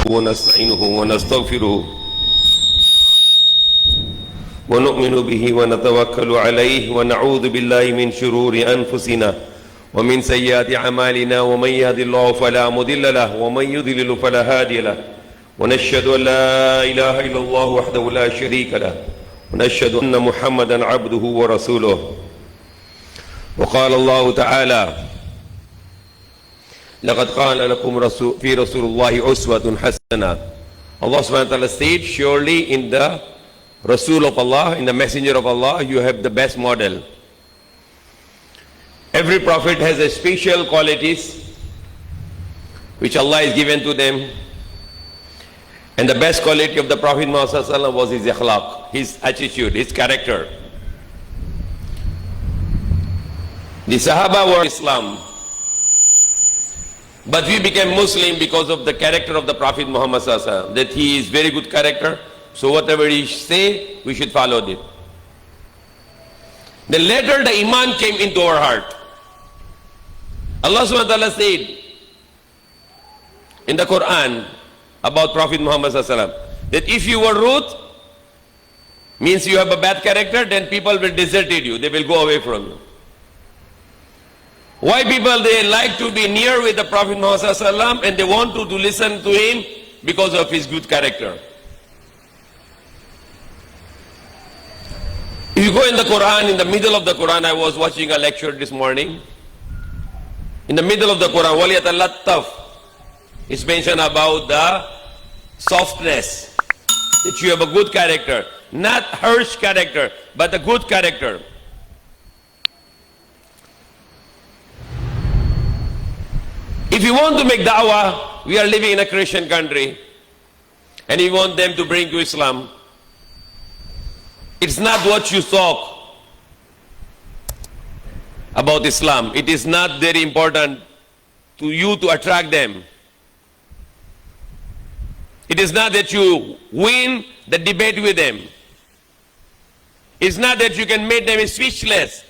ونستعينه ونستغفره ونؤمن به ونتوكل عليه ونعوذ بالله من شرور أنفسنا ومن سيئات أعمالنا ومن يهد الله فلا مضل له ومن يضلل فلا هادي له ونشهد أن لا إله إلا الله وحده لا شريك له ونشهد أن محمدا عبده ورسوله وقال الله تعالى لقد قال لكم في رسول الله أسوة حسنة. Allah subhanahu wa ta'ala said, surely in the Rasul of Allah, in the Messenger of Allah, you have the best model. Every prophet has a special qualities which Allah has given to them. And the best quality of the Prophet Muhammad was his akhlaq, his attitude, his character. The Sahaba were Islam. But we became Muslim because of the character of the Prophet Muhammad sallallahu alaihi wasallam, that he is very good character. So whatever he say, we should follow it. Then later the iman came into our heart. Allah subhanahu wa ta'ala said in the Quran about Prophet Muhammad sallallahu alaihi wasallam, that if you were rude, means you have a bad character, then people will desert you, they will go away from you. Why people, they like to be near with the Prophet Muhammad sallallahu alaihi wasallam and they want to listen to him? Because of his good character. If you go in the Quran, in the middle of the Quran, I was watching a lecture this morning. In the middle of the Quran, وَلْيَتَلَطَّفْ, it's mentioned about the softness, that you have a good character, not harsh character, but a good character. If you want to make da'wah, we are living in a Christian country, and you want them to bring you Islam, it's not what you talk about Islam. It is not very important to you to attract them. It is not that you win the debate with them. It's not that you can make them speechless.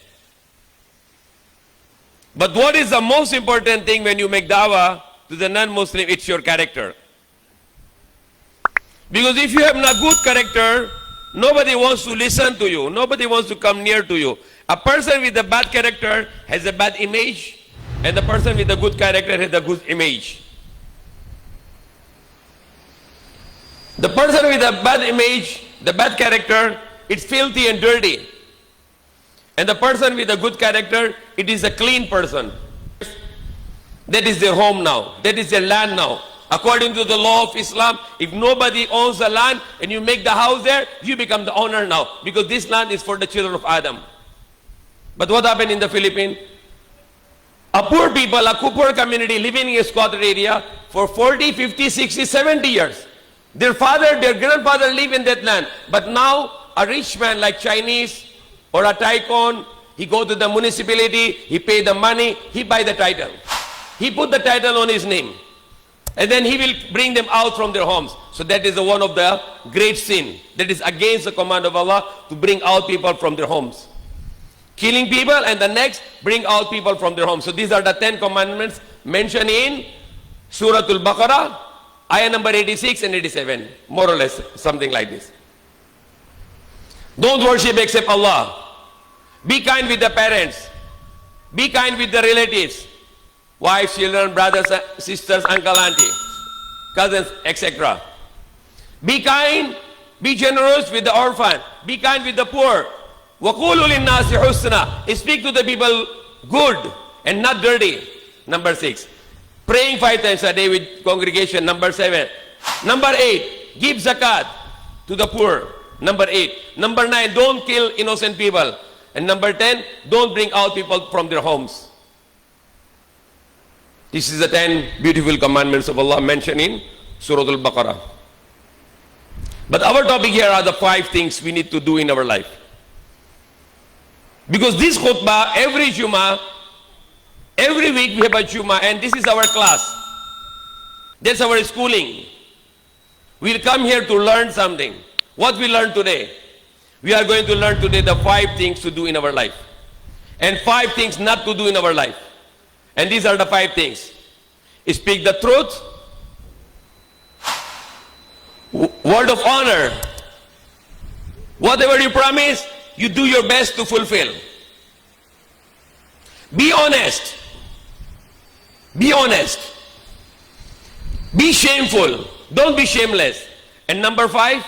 But what is the most important thing when you make da'wah to the non-Muslim? It's your character. Because if you have not good character, nobody wants to listen to you. Nobody wants to come near to you. A person with a bad character has a bad image, and the person with a good character has a good image. The person with a bad image, the bad character, it's filthy and dirty. And the person with a good character, it is a clean person. That is their home now. That is their land now. According to the law of Islam, if nobody owns the land and you make the house there, you become the owner now. Because this land is for the children of Adam. But what happened in the Philippines? A poor people, a poor community living in a squatter area for 40, 50, 60, 70 years. Their father, their grandfather live in that land. But now a rich man like Chinese or a tycoon, he go to the municipality, he pay the money, he buy the title. He put the title on his name. And then he will bring them out from their homes. So that is one of the great sin. That is against the command of Allah to bring out people from their homes. Killing people, and the next, bring out people from their homes. So these are the 10 commandments mentioned in Surah Al-Baqarah, ayah number 86 and 87. More or less, something like this. Don't worship except Allah. Be kind with the parents. Be kind with the relatives. Wives, children, brothers, sisters, uncle, auntie, cousins, etc. Be kind, be generous with the orphan. Be kind with the poor. وَقُولُوا لِلنَّاسِ حُسْنًا. Speak to the people good and not dirty. Number 6. Praying 5 times a day with congregation. Number 7. Number 8. Give zakat to the poor. Number 8. Number 9. Don't kill innocent people. And number 10. Don't bring out people from their homes. This is the 10 beautiful commandments of Allah mentioned in Surah Al-Baqarah. But our topic here are the 5 things we need to do in our life. Because this khutbah, every Jummah, every week we have a Jummah, and this is our class. That's our schooling. We'll come here to learn something. What we learned today? We are going to learn today the 5 things to do in our life. And 5 things not to do in our life. And these are the 5 things. Speak the truth, Word of honor. Whatever you promise, you do your best to fulfill. Be honest. Be honest. Be shameful. Don't be shameless. And number 5,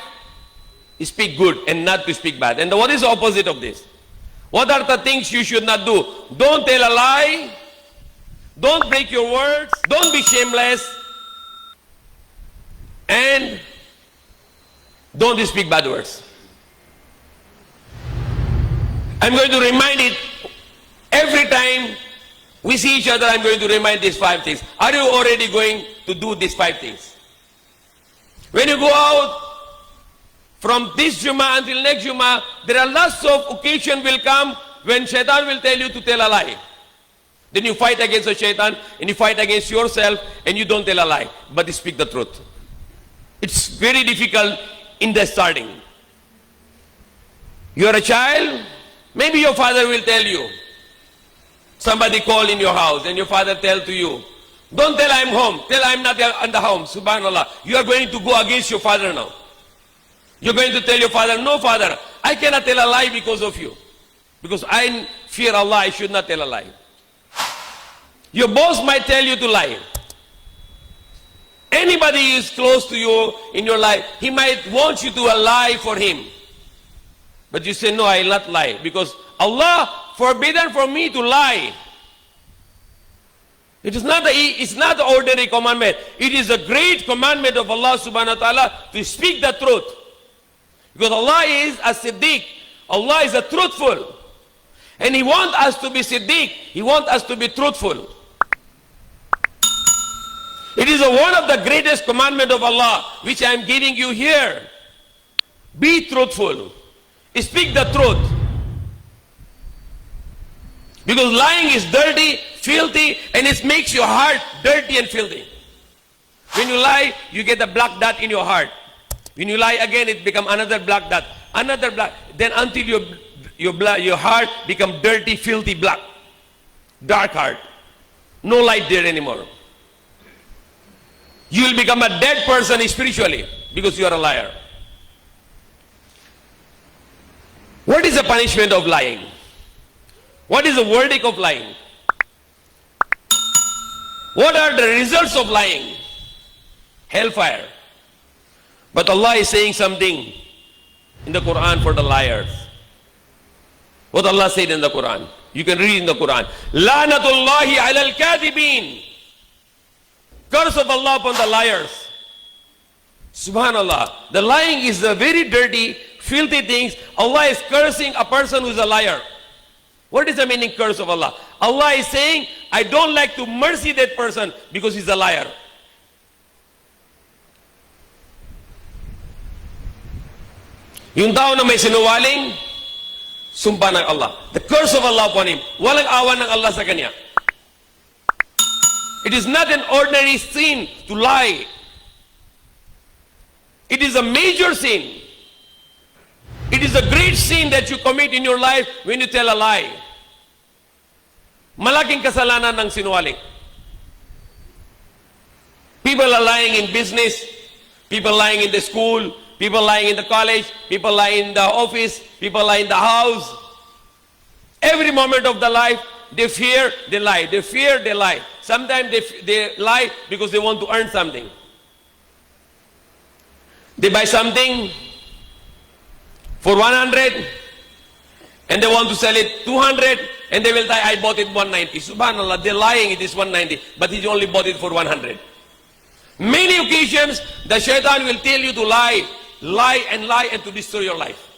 speak good and not to speak bad. And what is the opposite of this? What are the things you should not do? Don't tell a lie. Don't break your words. Don't be shameless. And don't speak bad words. I'm going to remind it every time we see each other. I'm going to remind these 5 things. Are you already going to do these 5 things? When you go out from this Jummah until next Jummah, there are lots of occasions will come when Shaitan will tell you to tell a lie. Then you fight against the Shaitan and you fight against yourself and you don't tell a lie, but you speak the truth. It's very difficult in the starting. You are a child, maybe your father will tell you. Somebody call in your house and your father tell to you, don't tell I'm home, tell I'm not in the home. Subhanallah. You are going to go against your father now. You're going to tell your father, no father, I cannot tell a lie because of you. Because I fear Allah, I should not tell a lie. Your boss might tell you to lie. Anybody is close to you in your life, he might want you to lie for him. But you say, no, I will not lie. Because Allah forbidden for me to lie. It's not the ordinary commandment. It is a great commandment of Allah subhanahu wa ta'ala to speak the truth. Because Allah is a Siddiq. Allah is a truthful. And He wants us to be Siddiq. He wants us to be truthful. It is one of the greatest commandments of Allah, which I am giving you here. Be truthful. Speak the truth. Because lying is dirty, filthy, and it makes your heart dirty and filthy. When you lie, you get a black dot in your heart. When you lie again, it becomes another black dot, another black. Then until your heart becomes dirty, filthy, black, dark heart. No light there anymore. You will become a dead person spiritually because you are a liar. What is the punishment of lying? What is the verdict of lying? What are the results of lying? Hellfire. But Allah is saying something in the Quran for the liars. What Allah said in the Quran. You can read in the Quran. La'natullahi ala al-kadhibin. Curse of Allah upon the liars. Subhanallah. The lying is a very dirty, filthy things. Allah is cursing a person who is a liar. What is the meaning curse of Allah? Allah is saying, I don't like to mercy that person because he's a liar. Yung tao na may sinungaling, sumpa ng Allah. The curse of Allah upon him. Walang awa ng Allah sa kanya. It is not an ordinary sin to lie. It is a major sin. It is a great sin that you commit in your life when you tell a lie. Malaking kasalanan ng sinungaling. People are lying in business, people lying in the school, people lying in the college, people lying in the office, people lying in the house. Every moment of the life, they fear, they lie. They fear, they lie. Sometimes they lie because they want to earn something. They buy something for 100 and they want to sell it 200 and they will say, I bought it 190. Subhanallah, they're lying, it is 190, but he only bought it for 100. Many occasions, the shaitan will tell you to lie, lie and to destroy your life.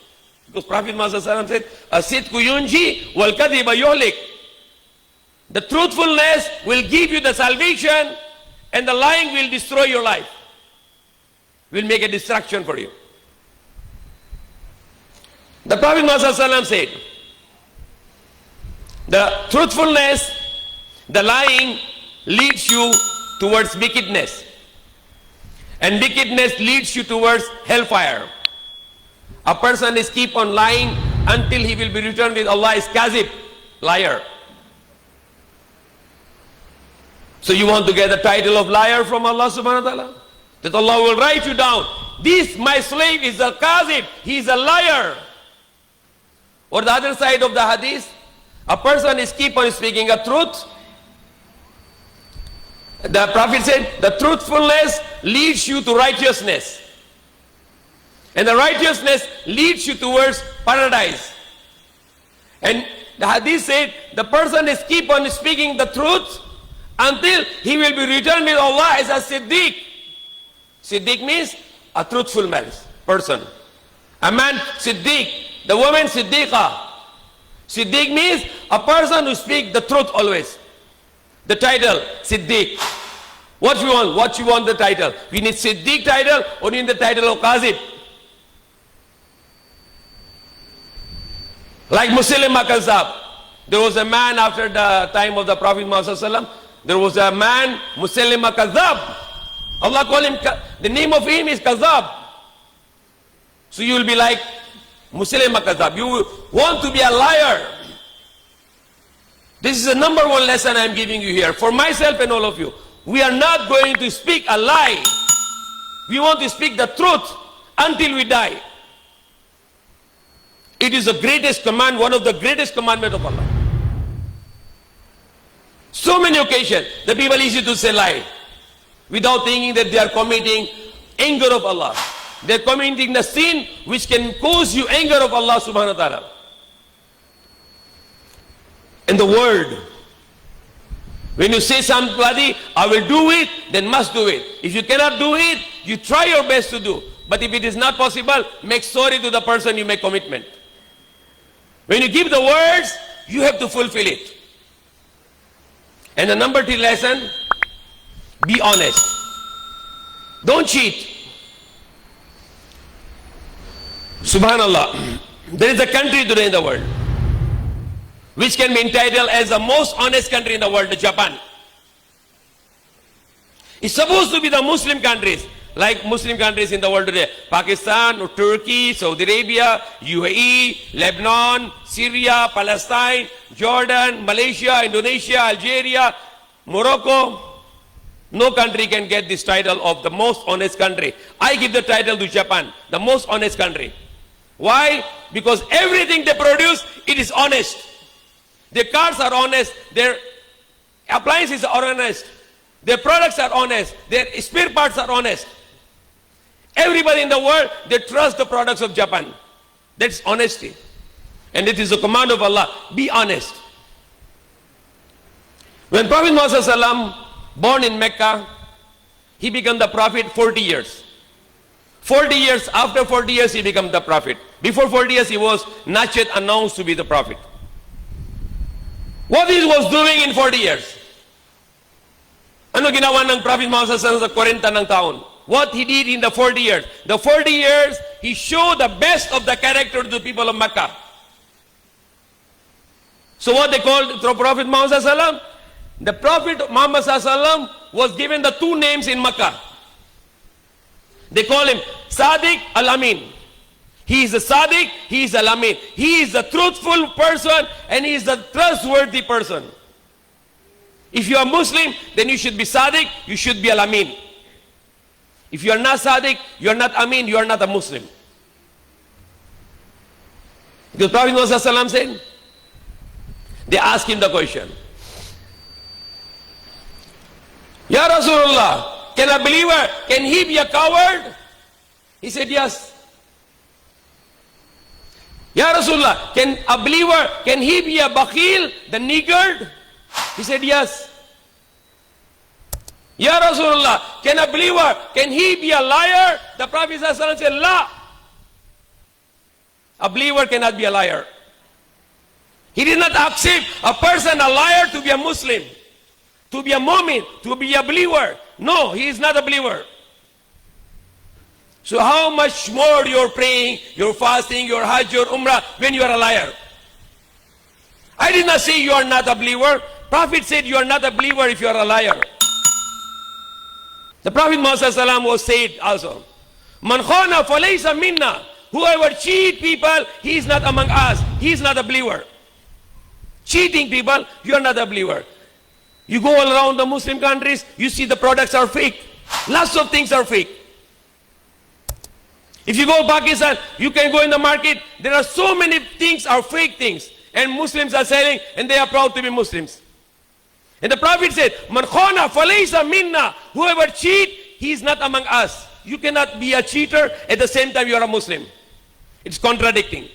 Because Prophet Muhammad said, Asidku yunji wal kadhiba yuhlik. The truthfulness will give you the salvation and the lying will destroy your life. Will make a distraction for you. The Prophet Muhammad said, the truthfulness, the lying leads you towards wickedness. And wickedness leads you towards hellfire. A person is keep on lying until he will be returned with Allah is kazib, liar. So you want to get the title of liar from Allah subhanahu wa ta'ala? that Allah will write you down. This, my slave, is a kazib. He is a liar. Or the other side of the hadith, a person is keep on speaking a truth. The Prophet said, the truthfulness leads you to righteousness. And the righteousness leads you towards paradise. And the hadith said, the person is keep on speaking the truth until he will be returned with Allah as a Siddiq. Siddiq means a truthful man, person. A man, Siddiq. The woman, Siddiqa. Siddiq means a person who speaks the truth always. The title, Siddiq. What you want? What you want the title? We need Siddiq title or we need the title of Qazib? Like Muslim Kazab. There was a man after the time of the Prophet Muhammad. There was a man, Muslim Kazab. Allah called him, the name of him is Kazab. So you will be like Muslim Kazab. You want to be a liar. This is the number one lesson I am giving you here. For myself and all of you. We are not going to speak a lie. We want to speak the truth until we die. It is the greatest command, one of the greatest commandments of Allah. So many occasions, the people easy to say lie without thinking that they are committing anger of Allah. They are committing the sin which can cause you anger of Allah subhanahu wa ta'ala. And the word, when you say somebody, I will do it, then must do it. If you cannot do it, you try your best to do. But if it is not possible, make sorry to the person you make commitment. When you give the words, you have to fulfill it. And the number 3 lesson, be honest. Don't cheat. Subhanallah. There is a country today in the world which can be entitled as the most honest country in the world, Japan. It's supposed to be the Muslim countries, like Muslim countries in the world today. Pakistan, Turkey, Saudi Arabia, UAE, Lebanon, Syria, Palestine, Jordan, Malaysia, Indonesia, Algeria, Morocco. No country can get this title of the most honest country. I give the title to Japan, the most honest country. Why? Because everything they produce, it is honest. Their cars are honest, their appliances are honest, their products are honest, their spare parts are honest. Everybody in the world, they trust the products of Japan. That's honesty. And it is a command of Allah, be honest. When Prophet Muhammad born in Mecca, he became the Prophet 40 years. 40 years, after 40 years he became the Prophet. Before 40 years he was not yet announced to be the Prophet. What he was doing in 40 years? Ano ginawa ng Prophet Muhammad sa 40 ng taon? What he did in the 40 years? The 40 years, he showed the best of the character to the people of Mecca. So what they called the Prophet Muhammad sallallahu? The Prophet Muhammad sallallahu was given the 2 names in Mecca. They call him Sadiq Al-Amin. He is a Sadiq, he is Al-Amin. He is a truthful person and he is a trustworthy person. If you are Muslim, then you should be Sadiq, you should be Al-Amin. If you are not Sadiq, you are not Amin, you are not a Muslim. Because Prophet Muhammad said, they asked him the question, Ya Rasulullah, can a believer, can he be a coward? He said, yes. Ya Rasulullah, can a believer, can he be a bakhil, the niggard? He said, yes. Ya Rasulullah, can a believer, can he be a liar? The Prophet said, La. A believer cannot be a liar. He did not accept a person, a liar, to be a Muslim, to be a mu'min, to be a believer. No, he is not a believer. So how much more you're praying, you're fasting, you're hajj, your umrah, when you are a liar? I did not say you are not a believer. Prophet said you are not a believer if you are a liar. The Prophet Muhammad was said also, Man khana falaysa minna. Whoever cheat people, he is not among us. He is not a believer. Cheating people, you are not a believer. You go all around the Muslim countries, you see the products are fake. Lots of things are fake. If you go to Pakistan, you can go in the market. There are so many things are fake things. And Muslims are selling and they are proud to be Muslims. And the Prophet said, Man khana falaysa minna. Whoever cheat, he is not among us. You cannot be a cheater at the same time you are a Muslim. It's contradicting.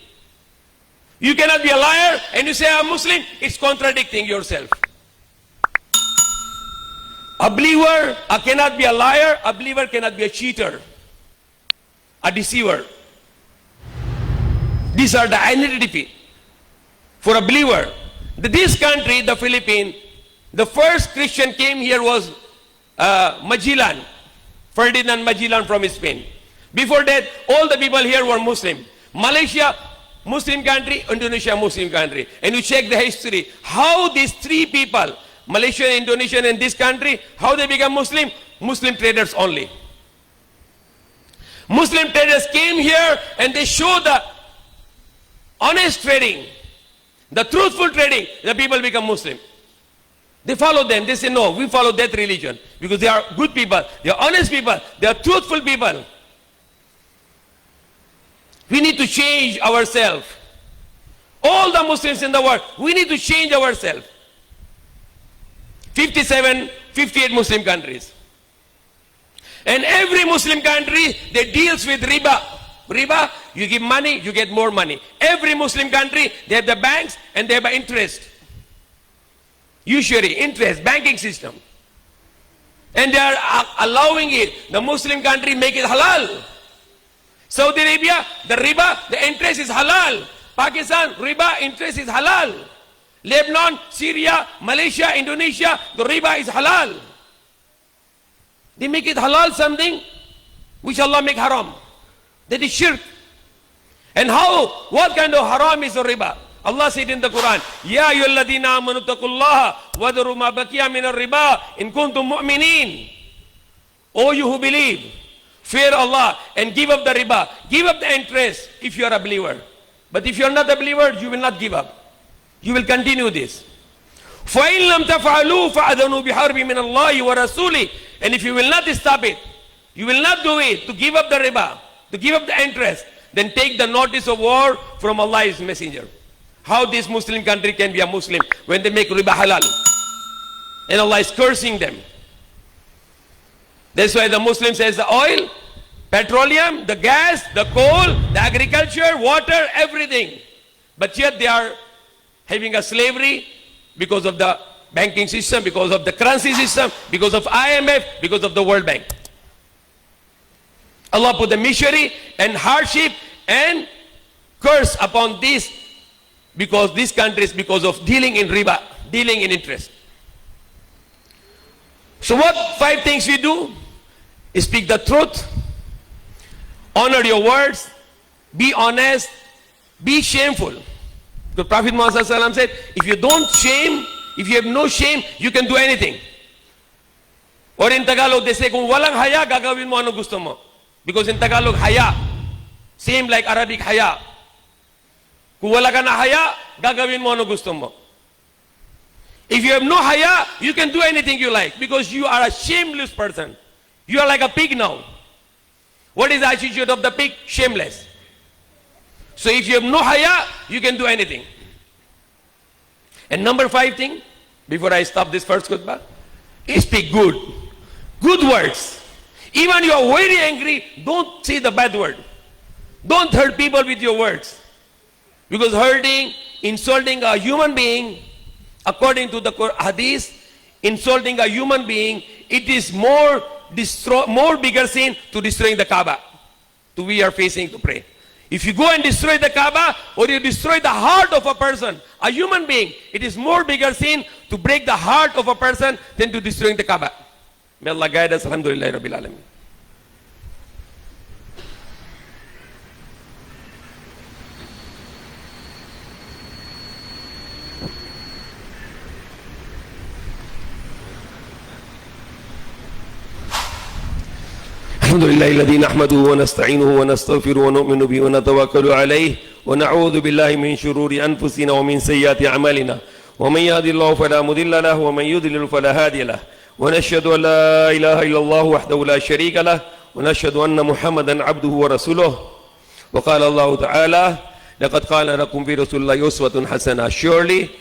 You cannot be a liar and you say I'm Muslim. It's contradicting yourself. A believer cannot be a liar. A believer cannot be a cheater, a deceiver. These are the identity for a believer. This country, the Philippines, the first Christian came here was Magellan, Ferdinand Magellan from Spain. Before that, all the people here were Muslim. Malaysia, Muslim country, Indonesia, Muslim country. And you check the history, how these three people, Malaysian, Indonesian, and this country, how they become Muslim? Muslim traders only. Muslim traders came here and they showed the honest trading, the truthful trading, the people become Muslim. They follow them. They say, no, we follow that religion because they are good people, they are honest people, they are truthful people. We need to change ourselves. All the Muslims in the world, we need to change ourselves. 57, 58 Muslim countries. And every Muslim country, they deals with riba. Riba, you give money, you get more money. Every Muslim country, they have the banks and they have interest. Usury, interest, banking system. And they are allowing it. The Muslim country make it halal. Saudi Arabia, the riba, the interest is halal. Pakistan, riba, interest is halal. Lebanon, Syria, Malaysia, Indonesia, the riba is halal. They make it halal something which Allah make haram. That is shirk. And how? What kind of haram is the riba? Allah said in the Quran, Ya ayyuhalladhina amanu taqullaha wadharu ma baqiya min ar-riba in kuntum mu'minin. O you who believe, fear Allah and give up the riba. Give up the interest if you are a believer. But if you are not a believer, you will not give up. You will continue this. فَإِن لَمْ تَفْعَلُوا فَأَذَنُوا بِحَرْبٍ مِّنَ اللَّهِ وَرَسُولِهِ. And if you will not stop it, you will not do it, to give up the riba, to give up the interest, then take the notice of war from Allah's messenger. How this Muslim country can be a Muslim when they make riba halal? And Allah is cursing them. That's why the Muslim says the oil, petroleum, the gas, the coal, the agriculture, water, everything. But yet they are having a slavery because of the banking system, because of the currency system, because of IMF, because of the World Bank. Allah put the misery and hardship and curse upon this because these countries, because of dealing in riba, dealing in interest. So what 5 things we do? Speak the truth, honor your words, be honest, be shameful. The Prophet Muhammad said, if you don't shame, if you have no shame, you can do anything. Or in Tagalog, they say, kung walang haya, gagawin mo ano gusto mo. Because in Tagalog, haya, same like Arabic haya. Kung wala ka na haya, gagawin mo ano gusto mo. If you have no haya, you can do anything you like because you are a shameless person. You are like a pig now. What is the attitude of the pig? Shameless. So if you have no haya, you can do anything. And number 5 thing, before I stop this first khutbah, is speak good. Good words. Even you are very angry, don't say the bad word. Don't hurt people with your words. Because hurting, insulting a human being, according to the hadith, insulting a human being, it is more bigger sin to destroying the Kaaba. To we are facing to pray. If you go and destroy the Kaaba or you destroy the heart of a person, a human being, it is more bigger sin to break the heart of a person than to destroying the Kaaba. May Allah guide us. Alhamdulillah Rabbil Alameen. الحمد لله الذي نحمده ونستعينه ونستغفره ونؤمن به ونتوكل عليه ونعوذ بالله من شرور أنفسنا ومن سيئات أعمالنا ومن يهد الله فلا مضل له ومن يضلل فلا هادي له ونشهد أن لا إله إلا الله وحده لا شريك له ونشهد أن محمدا عبده ورسوله وقال الله تعالى لقد قال لكم في رسول الله أسوة حسنة. Surely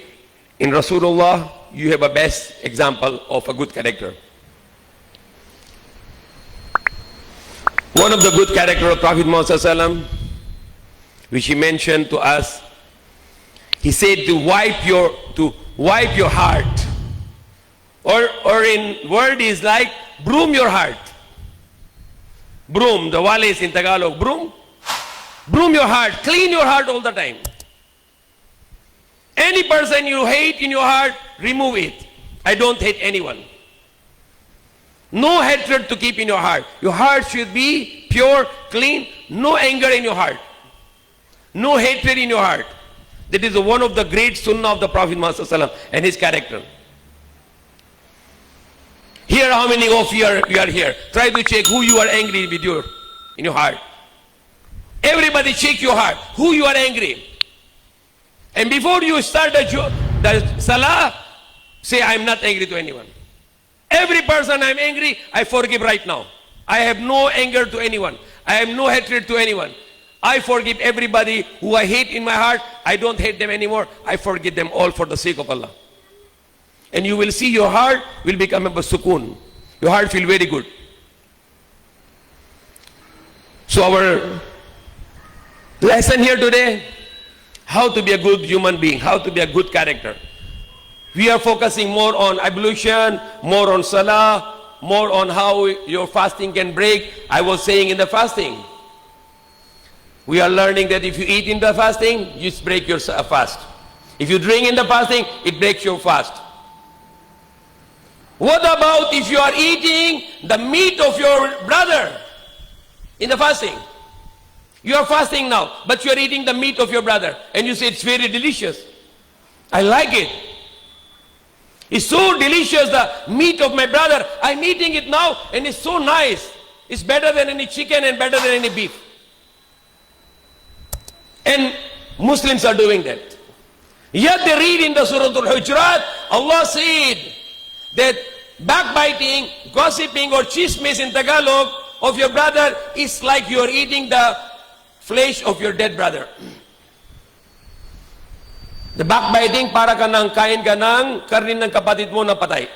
in Rasulullah you have a best example of a good character. One of the good character of Prophet Muhammad ﷺ, which he mentioned to us, he said to wipe your heart, or in word is like broom your heart. Broom, the wale is in Tagalog, broom. Broom your heart, clean your heart all the time. Any person you hate in your heart, remove it. I don't hate anyone. No hatred to keep in your heart. Your heart should be pure, clean, no anger in your heart. No hatred in your heart. That is one of the great sunnah of the Prophet Muhammad ﷺ and his character. Here, how many of you are here? Try to check who you are angry with in your heart. Everybody check your heart, who you are angry. And before you start the salah, say, I am not angry to anyone. Every person I am angry, I forgive right now. I have no anger to anyone. I have no hatred to anyone. I forgive everybody who I hate in my heart. I don't hate them anymore. I forgive them all for the sake of Allah. And you will see your heart will become a sukoon. Your heart will very good. So our lesson here today, how to be a good human being, how to be a good character. We are focusing more on ablution, more on salah, more on how your fasting can break. I was saying in the fasting, we are learning that if you eat in the fasting, you break your fast. If you drink in the fasting, it breaks your fast. What about if you are eating the meat of your brother in the fasting? You are fasting now, but you are eating the meat of your brother, and you say it's very delicious. I like it. It's so delicious, the meat of my brother. I'm eating it now, and it's so nice. It's better than any chicken and better than any beef. And Muslims are doing that. Yet they read in the Surah Al-Hujurat, Allah said that backbiting, gossiping, or chismis in Tagalog of your brother is like you are eating the flesh of your dead brother. The backbiting, para ka nang kain ka ng karnin ng kapatid mo na patay.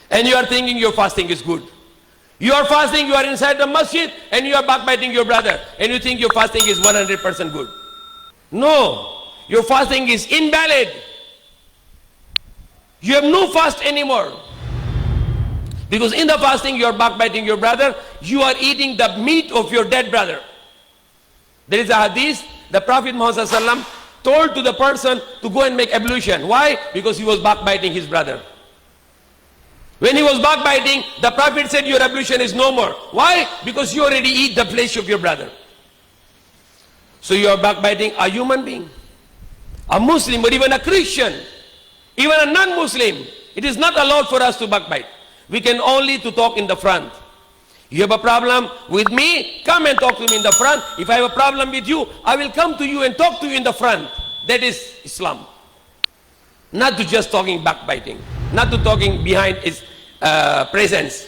And you are thinking your fasting is good. You are fasting, you are inside the masjid, and you are backbiting your brother, and you think your fasting is 100% good. No, your fasting is invalid. You have no fast anymore. Because in the fasting, you are backbiting your brother, you are eating the meat of your dead brother. There is a hadith, the Prophet Muhammad ﷺ told to the person to go and make ablution. Why? Because he was backbiting his brother. When he was backbiting, the Prophet said your ablution is no more. Why? Because you already eat the flesh of your brother. So you are backbiting a human being, a Muslim, or even a Christian, even a non-Muslim. It is not allowed for us to backbite. We can only to talk in the front. You have a problem with me, come and talk to me in the front. If I have a problem with you, I will come to you and talk to you in the front. That is Islam. Not to just talking backbiting, not to talking behind his presence.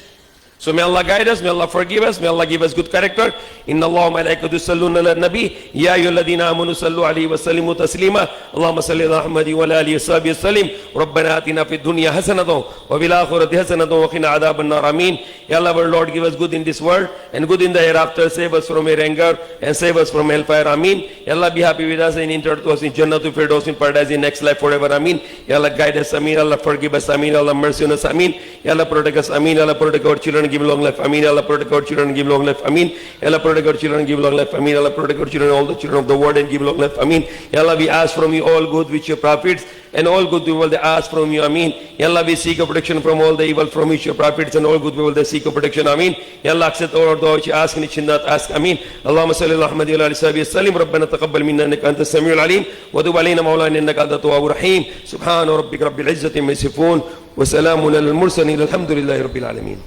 So may Allah guide us, may Allah forgive us, may Allah give us good character. Inna Allah wa malaikatu yusalluna ala nabi, ya ayyuhalladhina amanu sallu alayhi wa sallimu taslima. Allahumma salli ala Muhammadin wa ala alihi wa sahbihi sallim. Rabbana atina fid dunya hasanatan wa fil akhirati hasanatan wa qina adhaban nar. Ameen. Ya Allah, our Lord, give us good in this world and good in the hereafter. Save us from your anger and save us from hellfire. Ameen. Ya Allah, be happy with us and enter to us in Jannatul Firdaus in paradise in next life forever. Ameen. Ya Allah, guide us. Ameen. Allah, forgive us. Ameen. Allah, mercy on us. Ameen. Ya Allah, protect us. Ameen. Allah, protect our children, give long life. Ameen. Allah, protect our children, give long life. Ameen. Ya Allah, protect our children, give long life. Ameen. Allah, protect our children, all the children of the world, and give long life. Ameen. Ya Allah, we ask from you all good which your prophets and all good people they ask from you. Ameen. Ya Allah, we seek a protection from all the evil from which your prophets and all good people they seek a protection. Ameen. Ya Allah, accept all our dua which you ask and it should not ask. Ameen. Allahumma salli ala Muhammadin wa ala alihi wa sallim. Rabbana taqabbal minna innaka antas samiul alim wa tub alayna mawlana innaka antat tawwabur rahim. Subhana rabbika rabbil izzati amma yasifun wa salamun alal mursalin alhamdulillahi rabbil alamin.